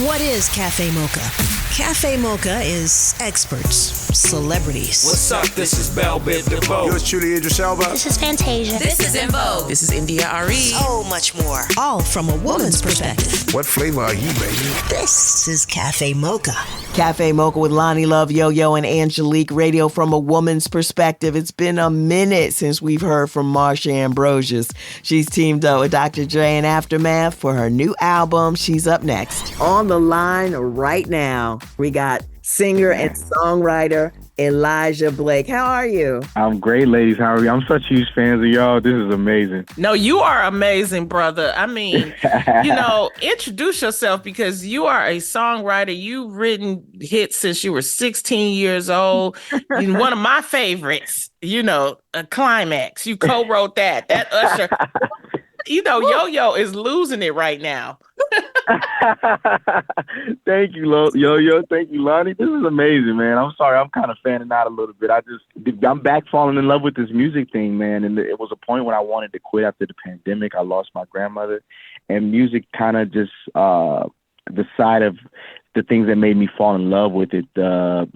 What is Cafe Mocha? Cafe Mocha is experts, celebrities. What's up? This is Bell Biv DeVoe. Yours truly, Idris Elba. This is Fantasia. This is In Vogue. This is India Ari. So much more. All from a woman's perspective. What flavor are you, baby? This is Cafe Mocha. Cafe Mocha with Lonnie Love, Yo-Yo, and Angelique. Radio from a woman's perspective. It's been a minute since we've heard from Marsha Ambrosius. She's teamed up with Dr. Dre and Aftermath for her new album. She's up next. On the line right now, we got singer and songwriter Elijah Blake. How are you? I'm great, ladies. How are you? I'm such huge fans of y'all. This is amazing. No, you are amazing, brother. I mean, introduce yourself because you are a songwriter. You've written hits since you were 16 years old. And one of my favorites, a Climax. You co-wrote that. That Usher. Yo-Yo is losing it right now. Thank you, Yo-Yo. Thank you, Lonnie. This is amazing, man. I'm sorry. I'm kind of fanning out a little bit. I'm back falling in love with this music thing, man. And it was a point when I wanted to quit after the pandemic. I lost my grandmother. And music kind of just the side of the things that made me fall in love with it,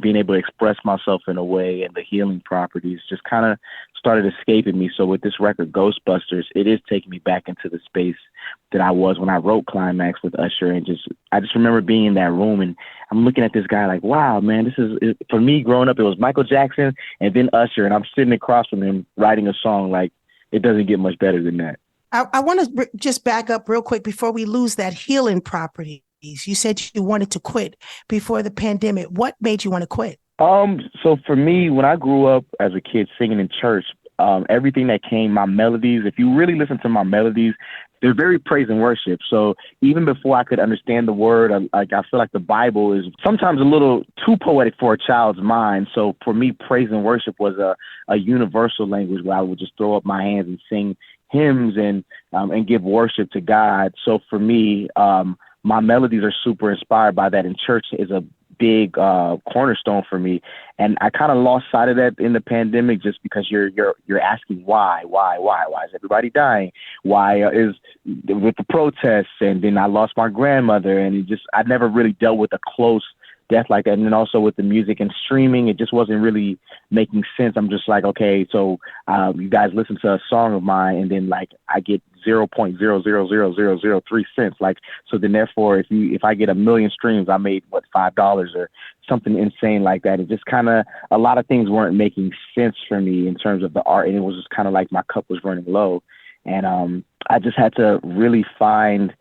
being able to express myself in a way and the healing properties just kind of started escaping me. So with this record, Ghostbusters, it is taking me back into the space that I was when I wrote Climax with Usher. And I just remember being in that room and I'm looking at this guy like, wow, man, for me growing up, it was Michael Jackson and then Usher. And I'm sitting across from him writing a song like it doesn't get much better than that. I want to just back up real quick before we lose that healing property. You said you wanted to quit before the pandemic. What made you want to quit? So for me, when I grew up as a kid singing in church, everything that came, my melodies, if you really listen to my melodies, they're very praise and worship. So even before I could understand the word, I feel like the Bible is sometimes a little too poetic for a child's mind. So for me, praise and worship was a universal language where I would just throw up my hands and sing hymns and give worship to God. So for me, my melodies are super inspired by that, and church is a big cornerstone for me. And I kind of lost sight of that in the pandemic just because you're asking why is everybody dying? Why is with the protests? And then I lost my grandmother, and I never really dealt with a close death like that. And then also with the music and streaming, it just wasn't really making sense. I'm just like, okay, so you guys listen to a song of mine and then like I get 0.00003 cents. Like, so then therefore if I get 1 million streams, I made $5 or something insane like that. It just kind of, a lot of things weren't making sense for me in terms of the art. And it was just kind of like my cup was running low. And I just had to really find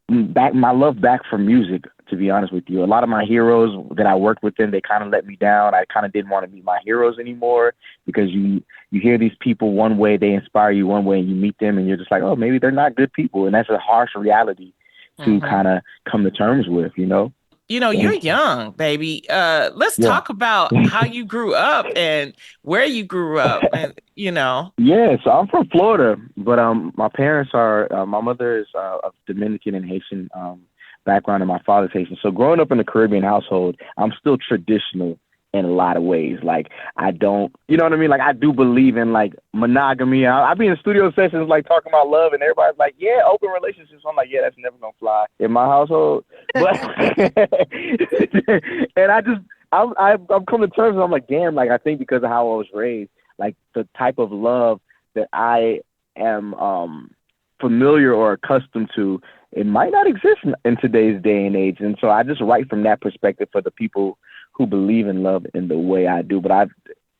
my love back for music, to be honest with you. A lot of my heroes that I worked with them, they kind of let me down. I kind of didn't want to meet my heroes anymore because you hear these people one way, they inspire you one way, and you meet them and you're just like, oh, maybe they're not good people. And that's a harsh reality to kind of come to terms with, You're young, baby. Let's talk about how you grew up and where you grew up, and Yeah, so I'm from Florida, but my parents are. My mother is of Dominican and Haitian background, and my father's Haitian. So growing up in a Caribbean household, I'm still traditional in a lot of ways. Like I don't, you know what I mean? Like I do believe in like monogamy. I be in studio sessions like talking about love, and everybody's like, yeah, open relationships. I'm like, yeah, that's never gonna fly in my household. But and I'm coming to terms with, I'm like, damn, like I think because of how I was raised, like the type of love that I am familiar or accustomed to, it might not exist in today's day and age. And so I just write from that perspective for the people who believe in love in the way I do. But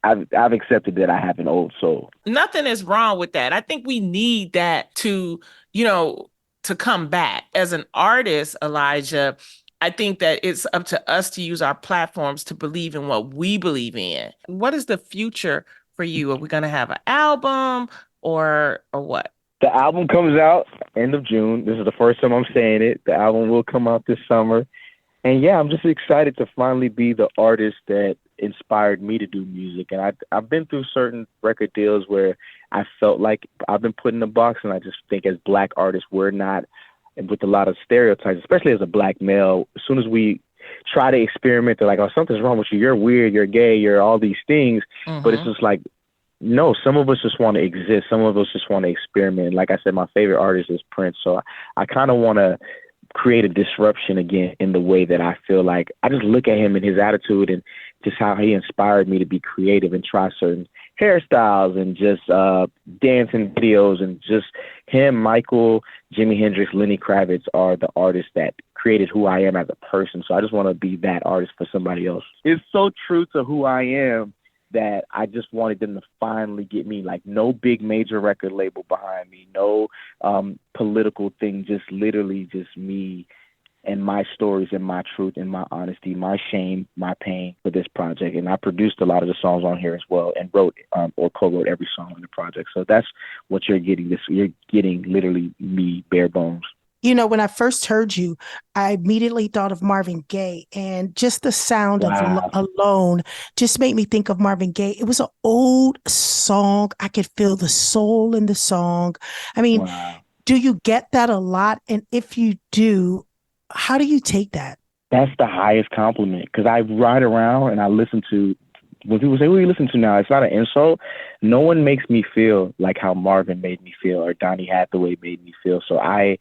I've accepted that I have an old soul. Nothing is wrong with that. I think we need that to come back. As an artist, Elijah, I think that it's up to us to use our platforms to believe in what we believe in. What is the future for you? Are we going to have an album or what? The album comes out end of June. This is the first time I'm saying it. The album will come out this summer. And yeah, I'm just excited to finally be the artist that inspired me to do music. And I've been through certain record deals where I felt like I've been put in a box, and I just think as Black artists, we're not, with a lot of stereotypes, especially as a Black male. As soon as we try to experiment, they're like, oh, something's wrong with you. You're weird. You're gay. You're all these things. Mm-hmm. But it's just like, no, some of us just want to exist. Some of us just want to experiment. Like I said, my favorite artist is Prince. So I kind of want to create a disruption again in the way that I feel like I just look at him and his attitude and just how he inspired me to be creative and try certain hairstyles and just dancing videos, and just him, Michael, Jimi Hendrix, Lenny Kravitz are the artists that created who I am as a person. So I just want to be that artist for somebody else. It's so true to who I am that I just wanted them to finally get me, like no big major record label behind me, no political thing, just literally just me and my stories and my truth and my honesty, my shame, my pain for this project. And I produced a lot of the songs on here as well, and wrote or co-wrote every song on the project. So that's what you're getting. You're getting literally me, bare bones. You know, when I first heard you, I immediately thought of Marvin Gaye, and just the sound of Alone just made me think of Marvin Gaye. It was an old song. I could feel the soul in the song. I mean, do you get that a lot? And if you do, how do you take that? That's the highest compliment, because I ride around and I listen to, when people say, "Who you listen to now?" It's not an insult. No one makes me feel like how Marvin made me feel or Donny Hathaway made me feel. So I'm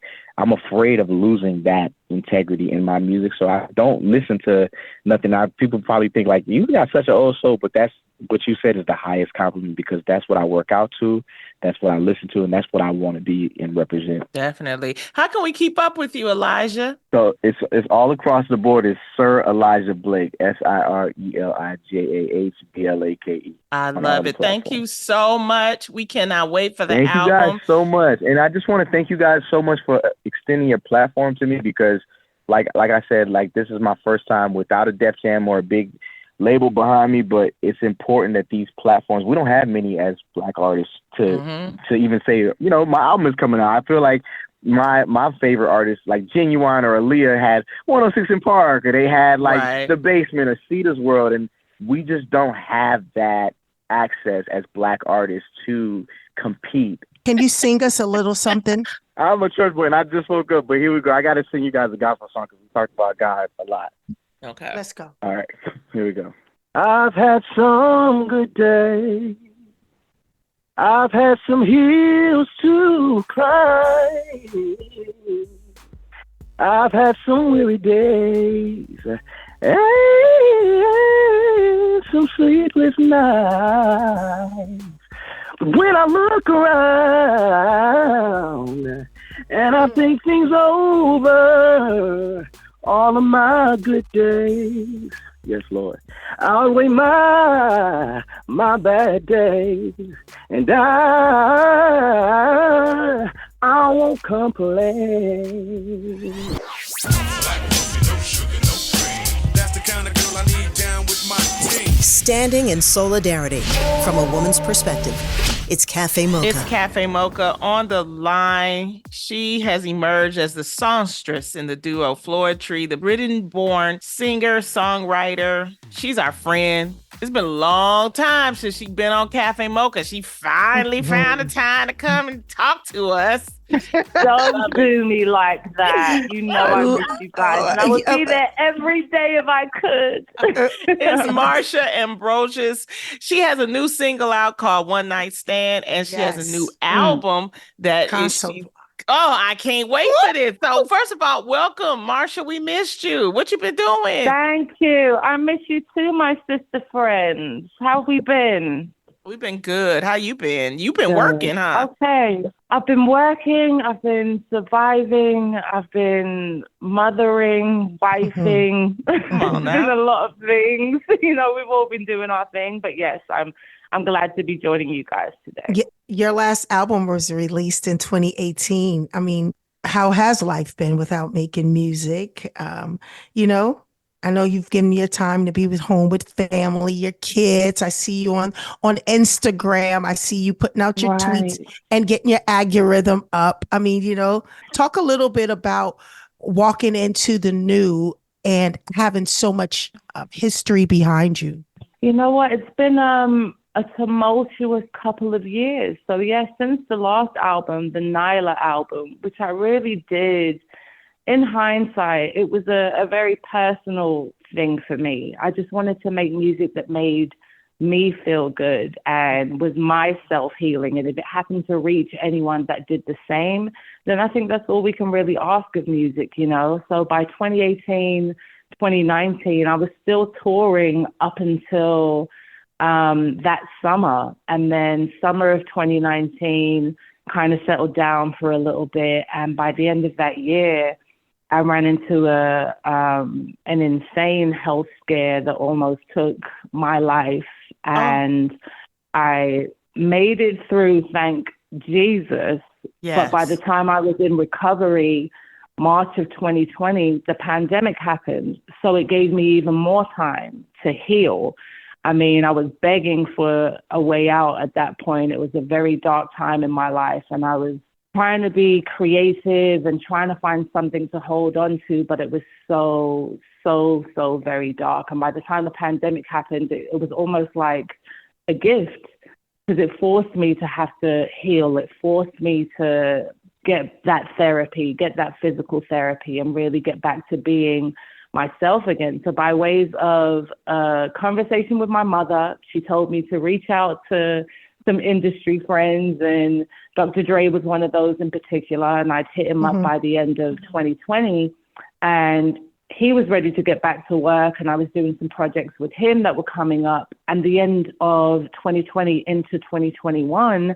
afraid of losing that integrity in my music. So I don't listen to nothing. People probably think like, you got such an old soul, but that's what you said is the highest compliment, because that's what I work out to. That's what I listen to, and that's what I want to be and represent. Definitely. How can we keep up with you, Elijah? So it's all across the board. It's Sir Elijah Blake, SirElijahBlake. I love it. Thank you so much. We cannot wait for the album. Thank you guys so much. And I just want to thank you guys so much for extending your platform to me, because like I said, like this is my first time without a Def Jam or a big label behind me, but it's important that these platforms, we don't have many as Black artists to even say, you know, my album is coming out. I feel like my favorite artists like Genuine or Aaliyah had 106 in Park, or they had like The Basement or Cedar's World, and we just don't have that access as Black artists to compete. Can you sing us a little something? I'm a church boy and I just woke up, but here we go. I got to sing you guys a gospel song because we talk about God a lot. Okay. Let's go. All right. Here we go. I've had some good days. I've had some hills to climb. I've had some weary days and some sleepless nights. But when I look around and I think things over, all of my good days, yes, Lord, I'll weigh my bad days, and I won't complain. That's the kind of girl I need down with my team. Standing in solidarity from a woman's perspective. It's Cafe Mocha. It's Cafe Mocha on the line. She has emerged as the songstress in the duo Floetry, the Britain-born singer, songwriter. She's our friend. It's been a long time since she's been on Cafe Mocha. She finally found a time to come and talk to us. Don't do me like that. You know I miss you guys. And I would be there every day if I could. It's Marsha Ambrosius. She has a new single out called One Night Stand, and she has a new album that is... I can't wait for this. So first of all, welcome, Marsha. We missed you. What you been doing? Thank you. I miss you too, my sister friends. How have we been? We've been good. How you been? You've been working, huh? Okay. I've been working. I've been surviving. I've been mothering, wifing. There's a lot of things. You know, we've all been doing our thing. But yes, I'm glad to be joining you guys today. Your last album was released in 2018. I mean, how has life been without making music? You know, I know you've given your time to be with home with family, your kids. I see you on Instagram. I see you putting out your tweets and getting your algorithm up. I mean, you know, talk a little bit about walking into the new and having so much history behind you. You know what? It's been a tumultuous couple of years. So yes, since the last album, the Nyla album, which I really did, in hindsight, it was a very personal thing for me. I just wanted to make music that made me feel good and was my self-healing. And if it happened to reach anyone that did the same, then I think that's all we can really ask of music, you know? So by 2018, 2019, I was still touring up until that summer. And then summer of 2019 kind of settled down for a little bit. And by the end of that year, I ran into an insane health scare that almost took my life. And I made it through, thank Jesus. Yes. But by the time I was in recovery, March of 2020, the pandemic happened. So it gave me even more time to heal. I mean, I was begging for a way out at that point. It was a very dark time in my life, and I was trying to be creative and trying to find something to hold on to, but it was so very dark. And by the time the pandemic happened, it was almost like a gift, because it forced me to have to heal. It forced me to get that therapy, get that physical therapy, and really get back to being myself again. So by ways of a conversation with my mother, she told me to reach out to some industry friends, and Dr. Dre was one of those in particular. And I'd hit him up by the end of 2020, and he was ready to get back to work. And I was doing some projects with him that were coming up. And the end of 2020 into 2021,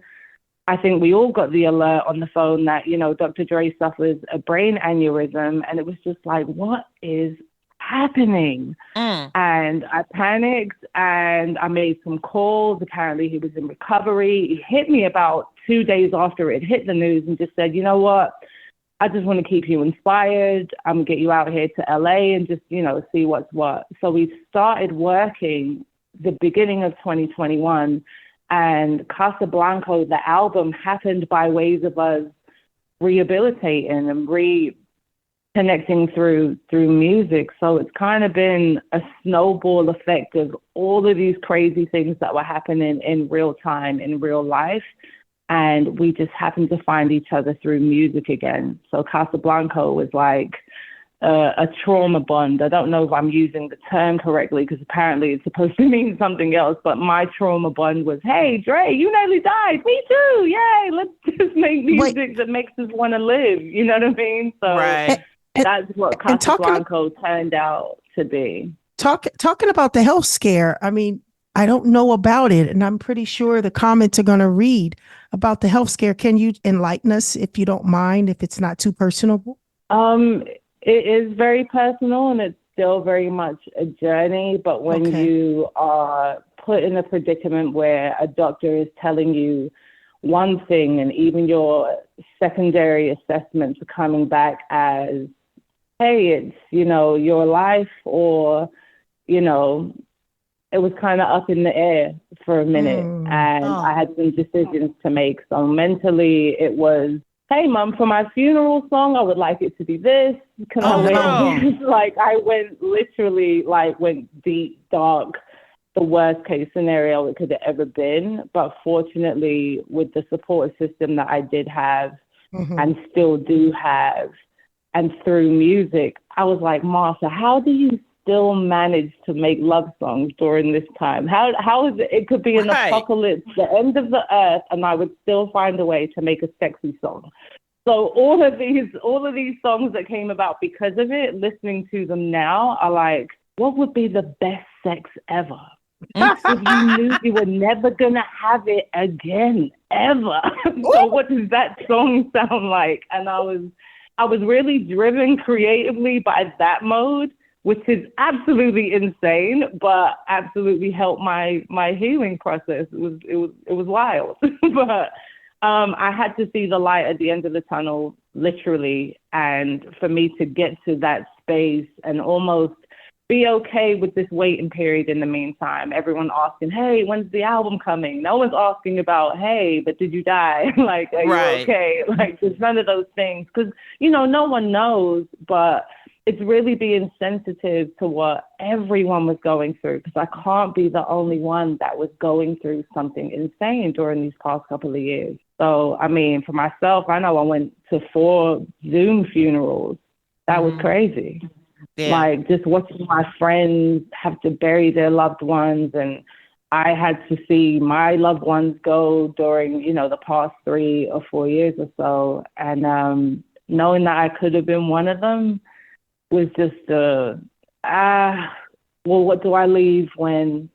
I think we all got the alert on the phone that, you know, Dr. Dre suffers a brain aneurysm. And it was just like, what is happening? And I panicked and I made some calls. Apparently he was in recovery. He hit me about 2 days after it hit the news and just said, you know what? I just want to keep you inspired. I'm going to get you out here to LA and just, you know, see what's what. So we started working the beginning of 2021, and Casablanco, the album, happened by ways of us rehabilitating and reconnecting through music. So it's kind of been a snowball effect of all of these crazy things that were happening in real time, in real life. And we just happened to find each other through music again. So Casablanco was like a trauma bond. I don't know if I'm using the term correctly, because apparently it's supposed to mean something else. But my trauma bond was, hey, Dre, you nearly died. Me too. Yay. Let's just make music that makes us want to live. You know what I mean? So that's what Casablanco turned out to be. Talking about the health scare, I mean, I don't know about it, and I'm pretty sure the comments are going to read about the health scare. Can you enlighten us, if you don't mind, if it's not too personal? It is very personal, and it's still very much a journey. But when you are put in a predicament where a doctor is telling you one thing, and even your secondary assessments are coming back as, hey, it's, you know, your life, or, you know, it was kind of up in the air for a minute, and I had some decisions to make. So mentally, it was, hey, Mom, for my funeral song, I would like it to be this. Can I wait? Like, I went deep, dark, the worst case scenario it could have ever been. But fortunately, with the support system that I did have and still do have, and through music, I was like, Marsha, how do you still manage to make love songs during this time? How is it? It could be an apocalypse, the end of the earth, and I would still find a way to make a sexy song. So all of these songs that came about because of it, listening to them now, are like, what would be the best sex ever? If you knew you were never gonna have it again, ever. So what does that song sound like? And I was really driven creatively by that mode, which is absolutely insane, but absolutely helped my healing process. It was wild. But I had to see the light at the end of the tunnel, literally. And for me to get to that space and almost be okay with this waiting period in the meantime. Everyone asking, hey, when's the album coming? No one's asking about, hey, but did you die? Like, are you okay? Like, there's none of those things. Because, you know, no one knows, but it's really being sensitive to what everyone was going through, because I can't be the only one that was going through something insane during these past couple of years. So, I mean, for myself, I know I went to 4 Zoom funerals. That was crazy. Yeah. Like, just watching my friends have to bury their loved ones. And I had to see my loved ones go during, the past 3 or 4 years or so. And knowing that I could have been one of them was just, what do I leave when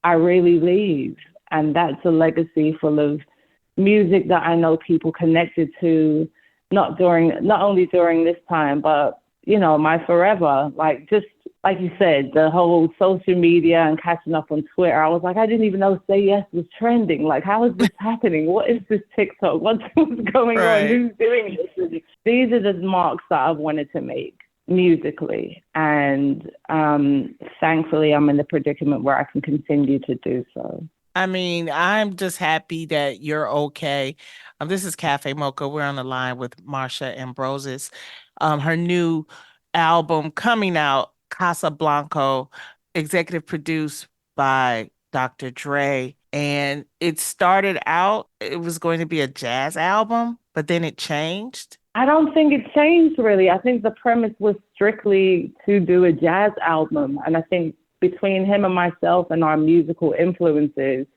I really leave? And that's a legacy full of music that I know people connected to, not only during this time, but, my forever. Like, just like you said, the whole social media and catching up on Twitter, I was like, I didn't even know Say Yes was trending. Like, how is this happening? What is this TikTok? What's going on? Who's doing this? These are the marks that I've wanted to make musically. And thankfully, I'm in the predicament where I can continue to do so. I mean, I'm just happy that you're okay. This is Cafe Mocha. We're on the line with Marsha Ambrosius. Her new album coming out, Casablanco, executive produced by Dr. Dre. And it started out, it was going to be a jazz album, but then it changed. I don't think it changed, really. I think the premise was strictly to do a jazz album. And I think between him and myself and our musical influences,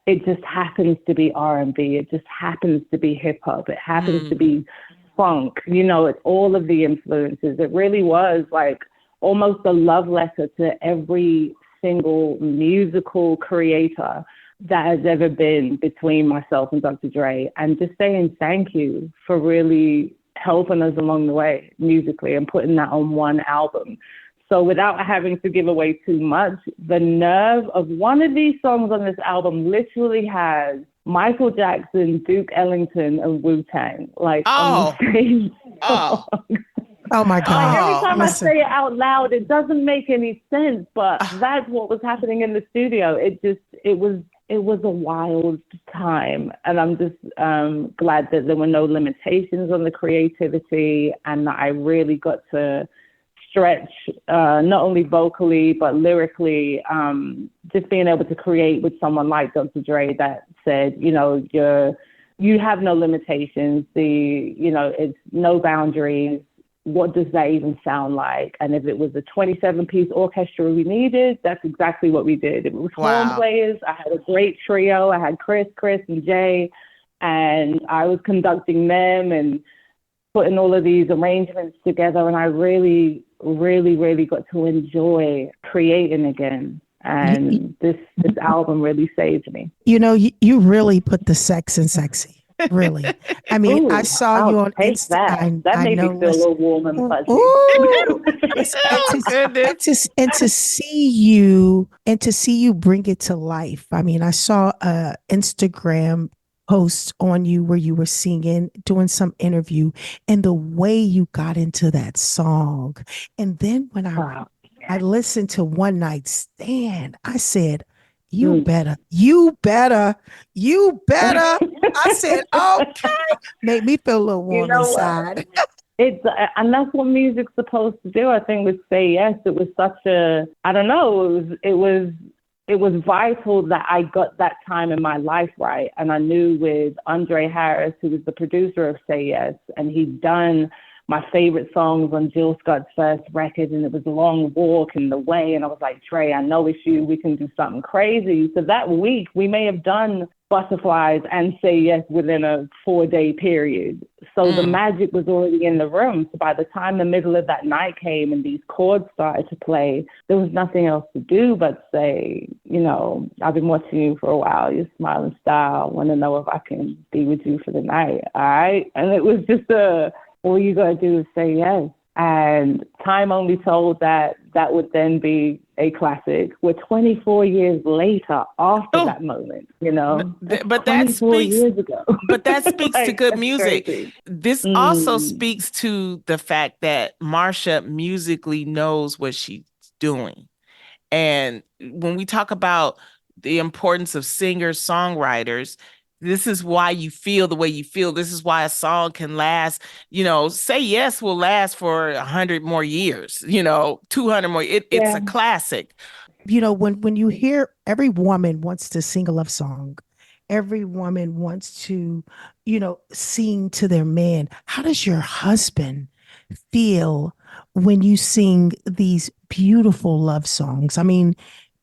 it just happens to be R&B. It just happens to be hip hop. It happens to be funk. It's all of the influences. It really was like almost a love letter to every single musical creator that has ever been between myself and Dr. Dre, and just saying thank you for really helping us along the way musically and putting that on one album. So without having to give away too much, the nerve of one of these songs on this album literally has Michael Jackson, Duke Ellington, and Wu-Tang, on the same song. Oh my God. Like, every time I say it out loud, it doesn't make any sense, but that's what was happening in the studio. It was a wild time. And I'm just glad that there were no limitations on the creativity and that I really got to stretch, not only vocally, but lyrically, just being able to create with someone like Dr. Dre that said, you have no limitations. It's no boundaries. What does that even sound like? And if it was a 27-piece orchestra we needed, that's exactly what we did. It was horn players. I had a great trio. I had Chris, and Jay, and I was conducting them and putting all of these arrangements together. And I really, really, really got to enjoy creating again. And this album really saved me. You really put the sex in sexy. Really. I mean, I saw you on Instagram. That made me feel a little warm and fuzzy. And to see you bring it to life. I mean, I saw a Instagram post on you where you were singing, doing some interview, and the way you got into that song. And then when I listened to One Night Stand, I said, you better. I said, okay. Made me feel a little warm inside. And that's what music's supposed to do. I think with Say Yes, it was such I don't know, it was vital that I got that time in my life right. And I knew with Andre Harris, who was the producer of Say Yes, and he'd done my favorite songs on Jill Scott's first record, and it was Long Walk and The Way. And I was like, Trey, I know it's you. We can do something crazy. So that week, we may have done Butterflies and Say Yes within a 4-day period. So the magic was already in the room. So by the time the middle of that night came and these chords started to play, there was nothing else to do but say, I've been watching you for a while. You're smiling style. Want to know if I can be with you for the night. All right. And it was just all you got to do is say yes. And time only told that would then be a classic. We're 24 years later after that moment, But that speaks years ago. But that speaks to good music. Crazy. This also speaks to the fact that Marsha musically knows what she's doing. And when we talk about the importance of singers, songwriters, this is why you feel the way you feel. This is why a song can last, Say Yes will last for 100 more years, 200 more. It's a classic. When you hear every woman wants to sing a love song, every woman wants to, sing to their man. How does your husband feel when you sing these beautiful love songs? I mean,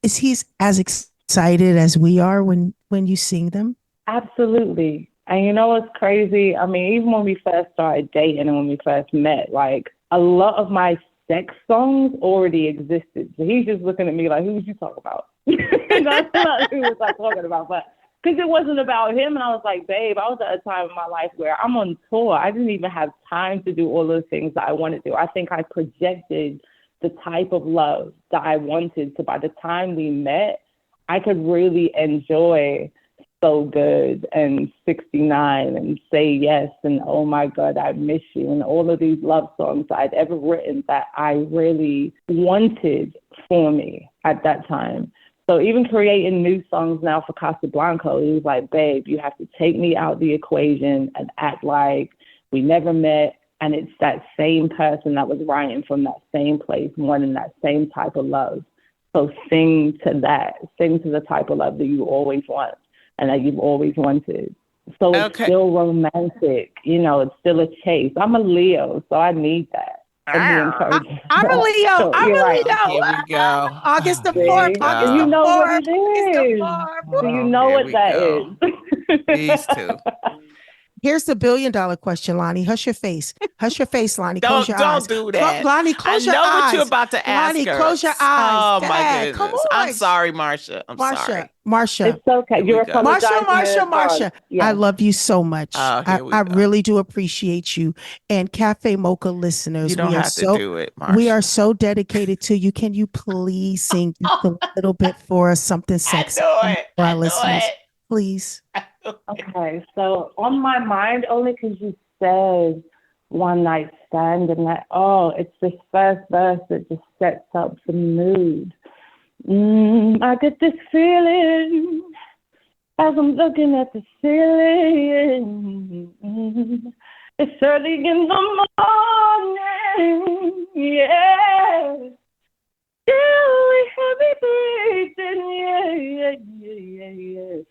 is he as excited excited as we are when you sing them? Absolutely. And you know what's crazy? I mean, even when we first started dating and when we first met, like a lot of my sex songs already existed. So he's just looking at me like, who was you talking about? That's not who was I talking about, but because it wasn't about him. And I was like, babe, I was at a time in my life where I'm on tour. I didn't even have time to do all the things that I wanted to do. I think I projected the type of love that I wanted. So by the time we met, I could really enjoy So Good and 69 and Say Yes and Oh My God, I Miss You and all of these love songs I'd ever written that I really wanted for me at that time. So even creating new songs now for Casablanco, he was like, babe, you have to take me out the equation and act like we never met. And it's that same person that was writing from that same place, wanting that same type of love. So sing to that. Sing to the type of love that you always want and that you've always wanted. So it's still romantic. You know, it's still a chase. I'm a Leo, so I need that. I'm a Leo. So I'm a right. Leo. Here we go. August the See? 4th. August You the know 4th. what it is. August Do you know Here what we that go. is? These two. Here's the $1 billion question, Lonnie. Hush your face. Hush your face, Lonnie. Close your eyes. Don't do that. Lonnie, close your eyes. I know what you're about to ask Lonnie, her. close your eyes. Oh, my Dad, come goodness. on. I'm sorry, Marsha. I'm sorry. Marsha. It's okay. Here You're we go. apologizing. Marsha. Yes. I love you so much. Oh, here we I go. really do appreciate you. And Cafe Mocha listeners, You don't have to do it, Marsha. we are so dedicated to you. Can you please sing just a little bit for us, something sexy for our listeners? Please. Okay, so on my mind, only because you said one night stand and that, it's this first verse that just sets up the mood. I get this feeling as I'm looking at the ceiling. It's early in the morning, yeah. Still we heavy breathing, yeah.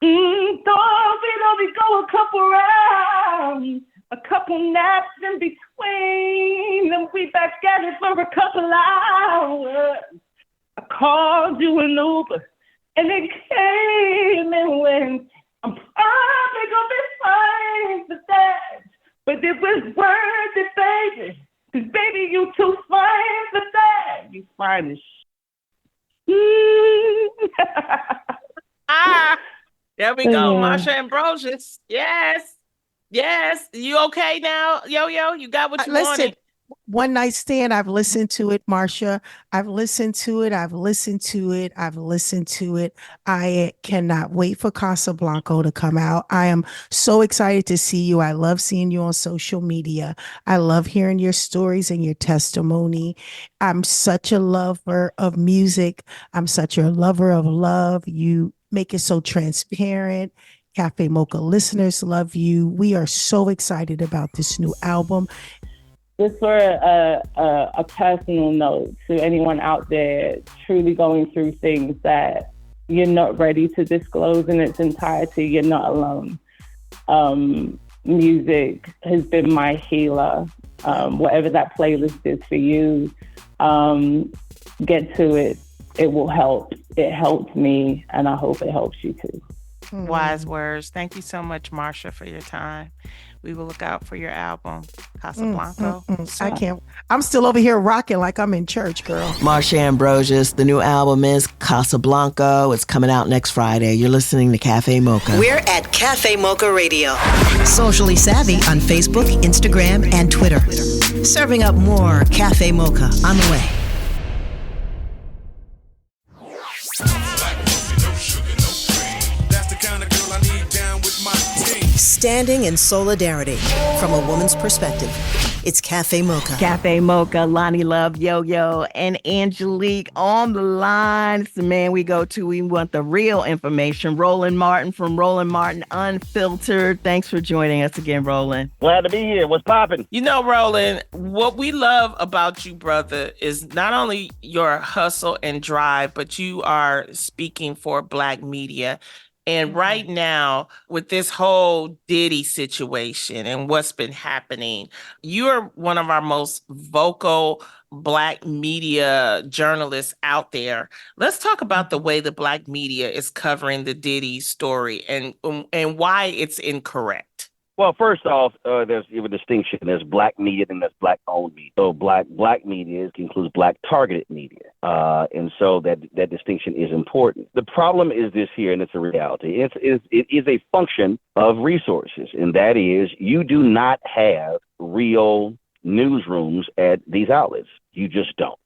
Don't we go a couple rounds, a couple naps in between, and we back at it for a couple hours. I called you an Uber, and it came and went. I'm probably gonna be fine for that, but it was worth it, baby. 'Cause baby, you too fine for that. You fine as There we go, Marsha Ambrosius. Yes. You okay now, Yo-Yo? You got what you wanted? One Night Stand, I've listened to it, Marsha. I've listened to it. I cannot wait for Casablanco to come out. I am so excited to see you. I love seeing you on social media. I love hearing your stories and your testimony. I'm such a lover of music. I'm such a lover of love. You make it so transparent. Cafe Mocha listeners love you. We are so excited about this new album. Just for a personal note to anyone out there truly going through things that you're not ready to disclose in its entirety, you're not alone. Music has been my healer. Whatever that playlist is for you, get to it. It will help. It helped me, and I hope it helps you too. Wise words. Thank you so much, Marsha, for your time. We will look out for your album, Casablanco. I can't. I'm still over here rocking like I'm in church, girl. Marsha Ambrosius, the new album is Casablanco. It's coming out next Friday. You're listening to Cafe Mocha. We're at Cafe Mocha Radio. Socially savvy on Facebook, Instagram, and Twitter. Serving up more Cafe Mocha on the way. Standing in solidarity from a woman's perspective. It's Cafe Mocha. Cafe Mocha, Lonnie Love, Yo-Yo, and Angelique on the line. It's the man we go to. We want the real information. Roland Martin from Roland Martin Unfiltered. Thanks for joining us again, Roland. Glad to be here. What's poppin'? You know, Roland, what we love about you, brother, is not only your hustle and drive, but you are speaking for Black media. And right now, with this whole Diddy situation and what's been happening, you're one of our most vocal Black media journalists out there. Let's talk about the way the Black media is covering the Diddy story and why it's incorrect. Well, first off, there's a distinction. There's Black media and there's Black-owned media. So Black media includes Black-targeted media, and so that distinction is important. The problem is this here, and it's a reality. It is a function of resources, and that is you do not have real newsrooms at these outlets. You just don't.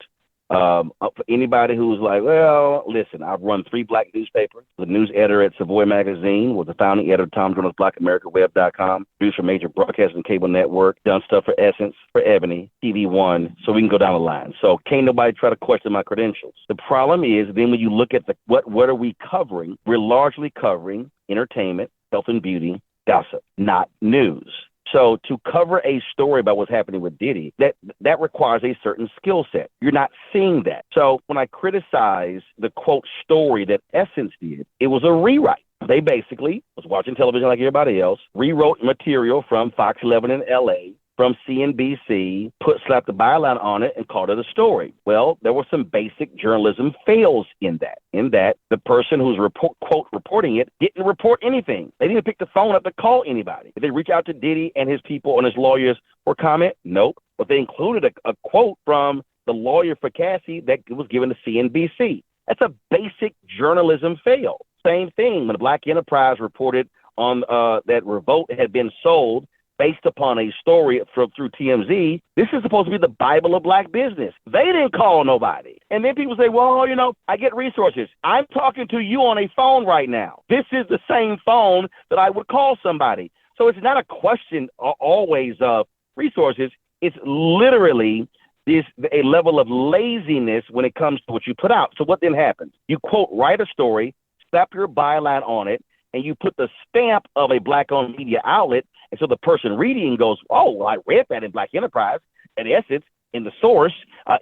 For anybody who's like, well, listen, I've run 3 Black newspapers. The news editor at Savoy Magazine, was the founding editor of Tom Jones' BlackAmericaWeb.com, produced for major broadcast and cable network, done stuff for Essence, for Ebony, TV One, so we can go down the line. So can't nobody try to question my credentials. The problem is then when you look at what are we covering, we're largely covering entertainment, health and beauty, gossip, not news. So to cover a story about what's happening with Diddy, that requires a certain skill set. You're not seeing that. So when I criticize the quote story that Essence did, it was a rewrite. They basically was watching television like everybody else, rewrote material from Fox 11 in LA, from CNBC, slapped the byline on it and called it a story. Well, there were some basic journalism fails in that the person who's reporting it didn't report anything. They didn't pick the phone up to call anybody. Did they reach out to Diddy and his people and his lawyers for comment? Nope. But they included a quote from the lawyer for Cassie that was given to CNBC. That's a basic journalism fail. Same thing when the Black Enterprise reported on that Revolt had been sold based upon a story through TMZ. This is supposed to be the Bible of Black business. They didn't call nobody. And then people say, well, I get resources. I'm talking to you on a phone right now. This is the same phone that I would call somebody. So it's not a question always of resources. It's literally a level of laziness when it comes to what you put out. So what then happens? You write a story, slap your byline on it, and you put the stamp of a Black-owned media outlet. And so the person reading goes, oh, well, I read that in Black Enterprise, at Essence, in the source,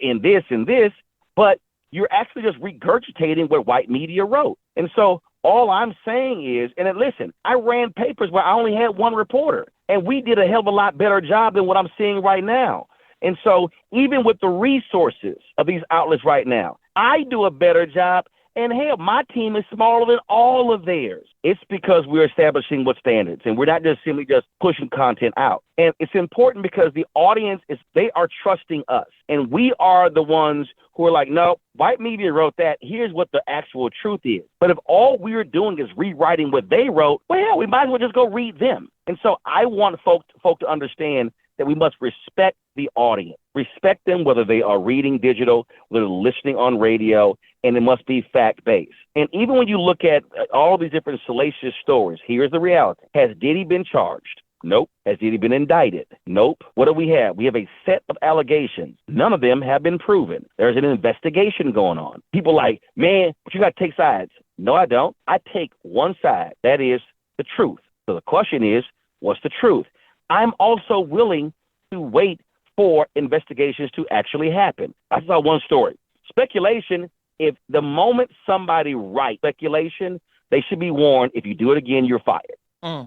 in this and this. But you're actually just regurgitating what white media wrote. And so all I'm saying is, and then listen, I ran papers where I only had one reporter, and we did a hell of a lot better job than what I'm seeing right now. And so even with the resources of these outlets right now, I do a better job. And hell, my team is smaller than all of theirs. It's because we're establishing what standards, and we're not just simply just pushing content out. And it's important because the audience they are trusting us, and we are the ones who are like, no, white media wrote that. Here's what the actual truth is. But if all we're doing is rewriting what they wrote, well, hell, we might as well just go read them. And so I want folk to understand that we must respect the audience, respect them, whether they are reading digital, whether they're listening on radio, and it must be fact-based. And even when you look at all these different salacious stories, here's the reality. Has Diddy been charged? Nope. Has Diddy been indicted? Nope. What do we have? We have a set of allegations. None of them have been proven. There's an investigation going on. People like, man, but you got to take sides. No, I don't. I take one side. That is the truth. So the question is, what's the truth? I'm also willing to wait for investigations to actually happen. I saw one story. Speculation, if the moment somebody writes speculation, they should be warned, if you do it again, you're fired.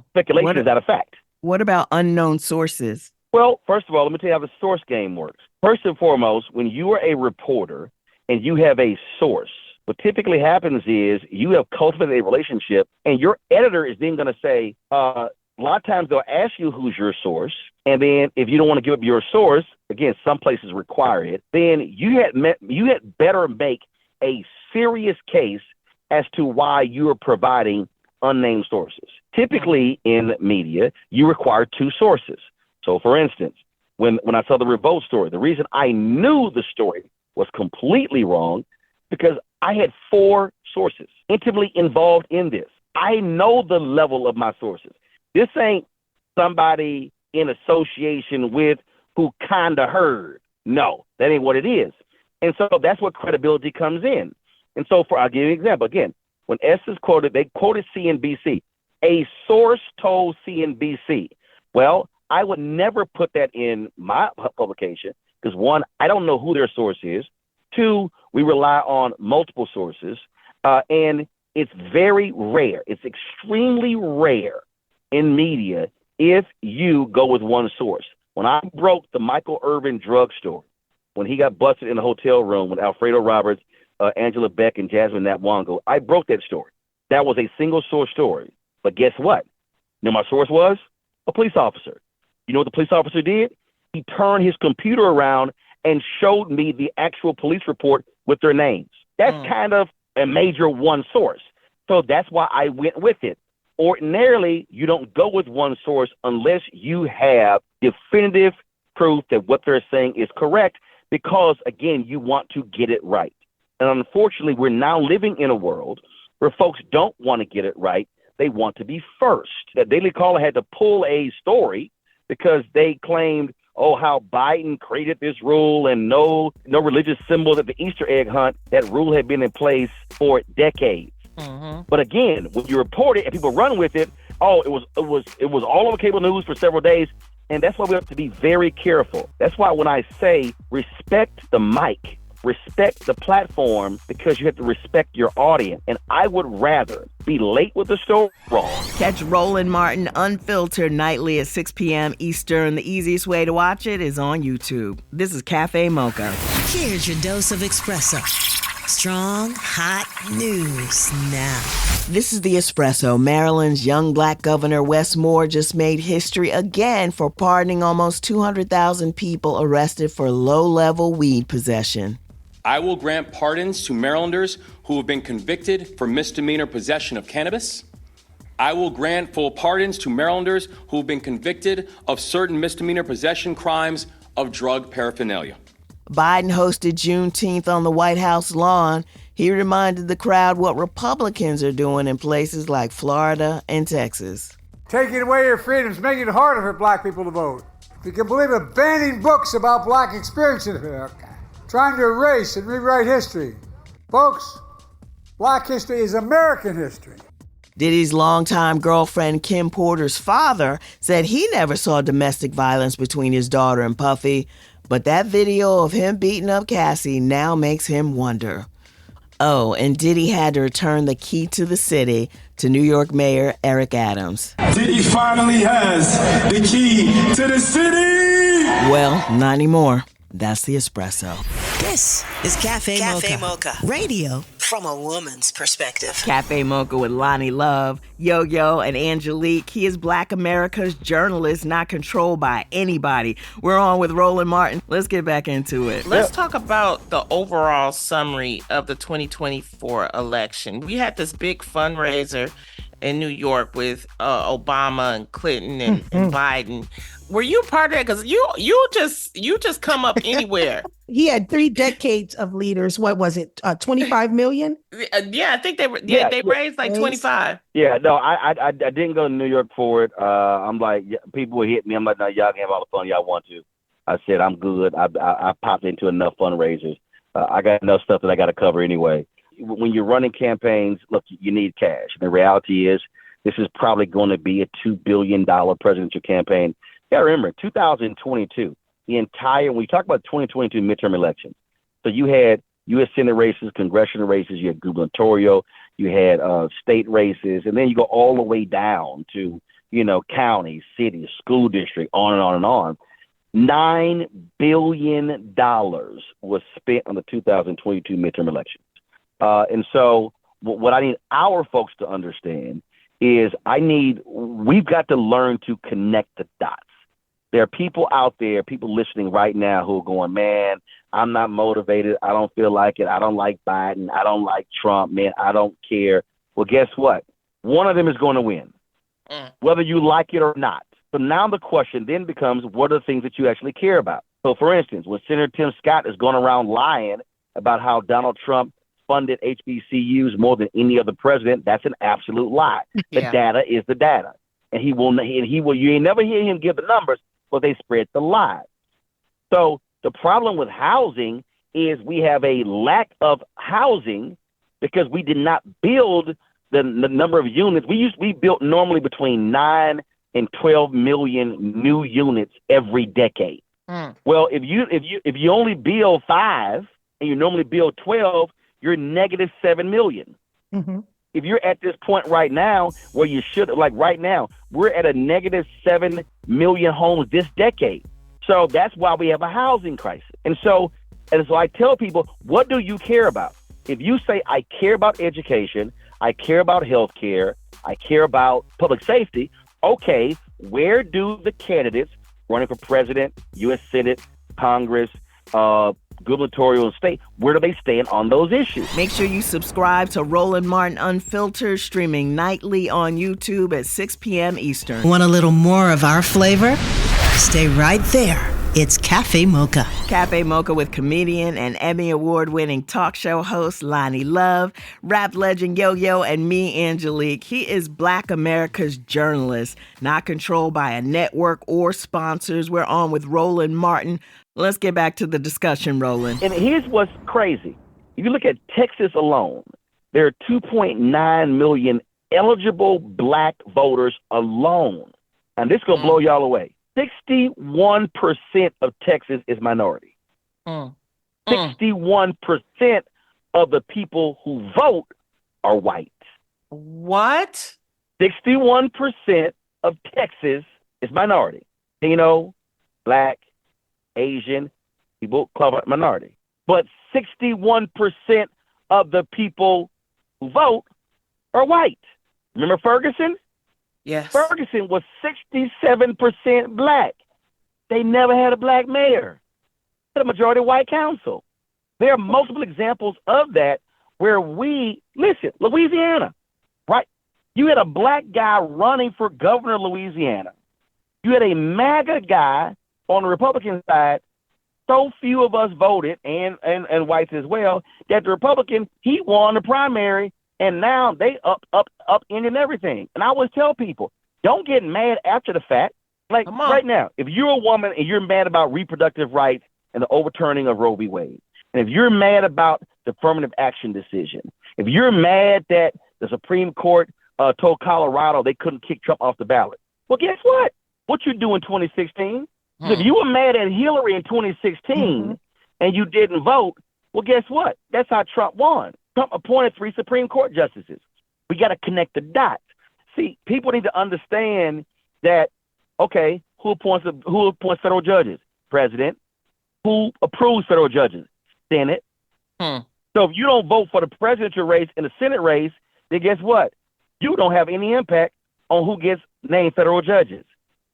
Speculation is not a fact. What about unknown sources? Well, first of all, let me tell you how the source game works. First and foremost, when you are a reporter and you have a source, what typically happens is you have cultivated a relationship, and your editor is then going to say, a lot of times they'll ask you who's your source, and then if you don't want to give up your source, again, some places require it, then you had better make a serious case as to why you are providing unnamed sources. Typically in media, you require 2 sources. So for instance, when I saw the Revolt story, the reason I knew the story was completely wrong because I had 4 sources intimately involved in this. I know the level of my sources. This ain't somebody in association with who kind of heard. No, that ain't what it is. And so that's what credibility comes in. And so I'll give you an example. Again, when Essence quoted, they quoted CNBC. A source told CNBC. Well, I would never put that in my publication because 1, I don't know who their source is. 2, we rely on multiple sources. And it's very rare. It's extremely rare in media if you go with one source. When I broke the Michael Irvin drug story, when he got busted in the hotel room with Alfredo Roberts, Angela Beck, and Jasmine Natwango, I broke that story. That was a single source story. But guess what? You know my source was? A police officer. You know what the police officer did? He turned his computer around and showed me the actual police report with their names. That's kind of a major one source. So that's why I went with it. Ordinarily, you don't go with one source unless you have definitive proof that what they're saying is correct, because, again, you want to get it right. And unfortunately, we're now living in a world where folks don't want to get it right. They want to be first. The Daily Caller had to pull a story because they claimed, how Biden created this rule and no religious symbols at the Easter egg hunt. That rule had been in place for decades. But again, when you report it and people run with it, it was all over cable news for several days. And that's why we have to be very careful. That's why when I say respect the mic, respect the platform, because you have to respect your audience. And I would rather be late with the story wrong. Catch Roland Martin Unfiltered nightly at 6 p.m. Eastern. The easiest way to watch it is on YouTube. This is Cafe Mocha. Here's your dose of espresso. Strong, hot news now. This is the Espresso. Maryland's young black governor, Wes Moore, just made history again for pardoning almost 200,000 people arrested for low-level weed possession. I will grant pardons to Marylanders who have been convicted for misdemeanor possession of cannabis. I will grant full pardons to Marylanders who have been convicted of certain misdemeanor possession crimes of drug paraphernalia. Biden hosted Juneteenth on the White House lawn. He reminded the crowd what Republicans are doing in places like Florida and Texas. Taking away your freedoms, making it harder for black people to vote. If you can believe it, banning books about black experiences in America, trying to erase and rewrite history. Folks, black history is American history. Diddy's longtime girlfriend, Kim Porter's father, said he never saw domestic violence between his daughter and Puffy. But that video of him beating up Cassie now makes him wonder. Oh, and Diddy had to return the key to the city to New York Mayor Eric Adams. Diddy finally has the key to the city! Well, not anymore. That's the Espresso. This is Cafe Mocha. Radio from a woman's perspective. Cafe Mocha with Lonnie Love, Yo-Yo, and Angelique. He is Black America's journalist, not controlled by anybody. We're on with Roland Martin. Let's get back into it. Let's talk about the overall summary of the 2024 election. We had this big fundraiser in New York with Obama and Clinton and Biden. Were you part of that? Because you just come up anywhere. He had 3 decades of leaders. What was it? 25 million? Yeah, I think they raised like 25. Yeah, no, I didn't go to New York for it. I'm like, people would hit me. I'm like, no, y'all can have all the fun y'all want to. I said, I'm good. I popped into enough fundraisers. I got enough stuff that I got to cover anyway. When you're running campaigns, look, you need cash. And the reality is this is probably going to be a $2 billion presidential campaign. Yeah, remember, 2022, when you talk about 2022 midterm elections, so you had U.S. Senate races, congressional races, you had gubernatorial, you had state races, and then you go all the way down to, counties, cities, school district, on and on and on. $9 billion was spent on the 2022 midterm elections. And so what I need our folks to understand is we've got to learn to connect the dots. There are people out there, people listening right now who are going, man, I'm not motivated. I don't feel like it. I don't like Biden. I don't like Trump, man. I don't care. Well, guess what? One of them is going to win, whether you like it or not. So now the question then becomes, what are the things that you actually care about? So, for instance, when Senator Tim Scott is going around lying about how Donald Trump funded HBCUs more than any other president, that's an absolute lie. The data is the data. And you ain't never hear him give the numbers, but they spread the lie. So the problem with housing is we have a lack of housing because we did not build the number of units. We built normally between 9 and 12 million new units every decade. Well, if you only build 5 and you normally build 12, you're negative 7 million. If you're at this point right now where you should, like right now, we're at a negative 7 million homes this decade. So that's why we have a housing crisis. And so And so I tell people, what do you care about? If you say, I care about education, I care about health care, I care about public safety, okay, where do the candidates running for president, U.S. Senate, Congress, gubernatorial and state, where do they stand on those issues? Make sure you subscribe to Roland Martin Unfiltered, streaming nightly on YouTube at 6 p.m. Eastern. Want a little more of our flavor? Stay right there. It's Cafe Mocha. Cafe Mocha with comedian and Emmy Award-winning talk show host Lonnie Love, rap legend Yo-Yo, and me, Angelique. He is Black America's journalist, not controlled by a network or sponsors. We're on with Roland Martin. Let's get back to the discussion, Roland. And here's what's crazy. If you look at Texas alone, there are 2.9 million eligible Black voters alone. And this is going to blow y'all away. 61% of Texas is minority. 61% of the people who vote are white. What? 61% of Texas is minority. Latino, Black, Asian, people club minority. But 61% of the people who vote are white. Remember Ferguson? Yes. Ferguson was 67% Black. They never had a Black mayor. They had a majority white council. There are multiple examples of that where Louisiana, right? You had a Black guy running for governor of Louisiana. You had a MAGA guy on the Republican side. So few of us voted, and whites as well, that the Republican, he won the primary. And now they upending everything. And I always tell people, don't get mad after the fact. Like right now, if you're a woman and you're mad about reproductive rights and the overturning of Roe v. Wade, and if you're mad about the affirmative action decision, if you're mad that the Supreme Court told Colorado they couldn't kick Trump off the ballot, well, guess what? What you do in 2016? If you were mad at Hillary in 2016 and you didn't vote, well, guess what? That's how Trump won. Trump appointed 3 Supreme Court justices. We got to connect the dots. See, people need to understand that, okay, who appoints federal judges? President. Who approves federal judges? Senate. So if you don't vote for the presidential race and the Senate race, then guess what? You don't have any impact on who gets named federal judges.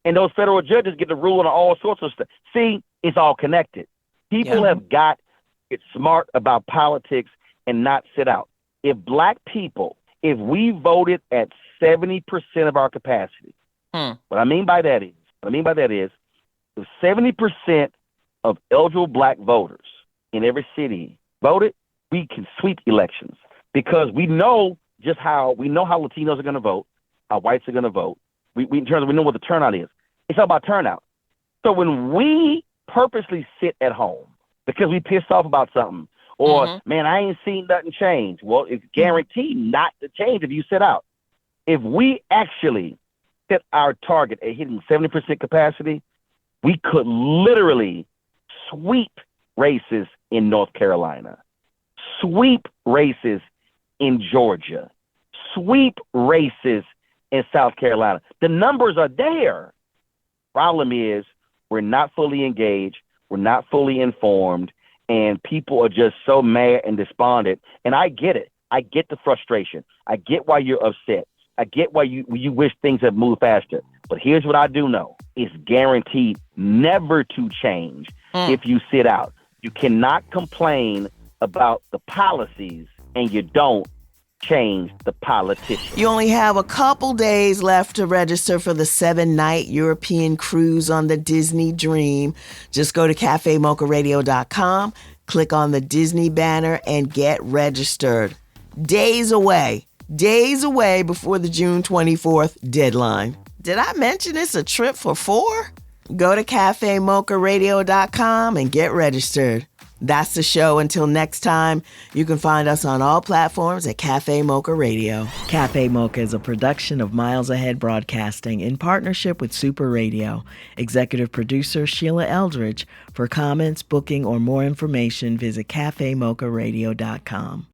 And those federal judges get to rule on all sorts of stuff. See, it's all connected. People have got to get smart about politics and not sit out. If Black people, if we voted at 70% of our capacity, what I mean by that is, if 70% of eligible Black voters in every city voted, we can sweep elections because we know how Latinos are going to vote, how whites are going to vote. We know what the turnout is. It's all about turnout. So when we purposely sit at home because we pissed off about something, or, man, I ain't seen nothing change. Well, it's guaranteed not to change if you sit out. If we actually set our target at hitting 70% capacity, we could literally sweep races in North Carolina, sweep races in Georgia, sweep races in South Carolina. The numbers are there. Problem is, we're not fully engaged. We're not fully informed. And people are just so mad and despondent. And I get it. I get the frustration. I get why you're upset. I get why you wish things had moved faster. But here's what I do know. It's guaranteed never to change if you sit out. You cannot complain about the policies and you don't change the politicians. You only have a couple days left to register for the 7-night European cruise on the Disney Dream. Just go to cafemocharadio.com, click on the Disney banner, and get registered. Days away before the June 24th deadline. Did I mention it's a trip for 4? Go to cafemocharadio.com and get registered. That's the show. Until next time, you can find us on all platforms at Cafe Mocha Radio. Cafe Mocha is a production of Miles Ahead Broadcasting in partnership with Super Radio. Executive producer Sheila Eldridge. For comments, booking, or more information, visit cafemocharadio.com.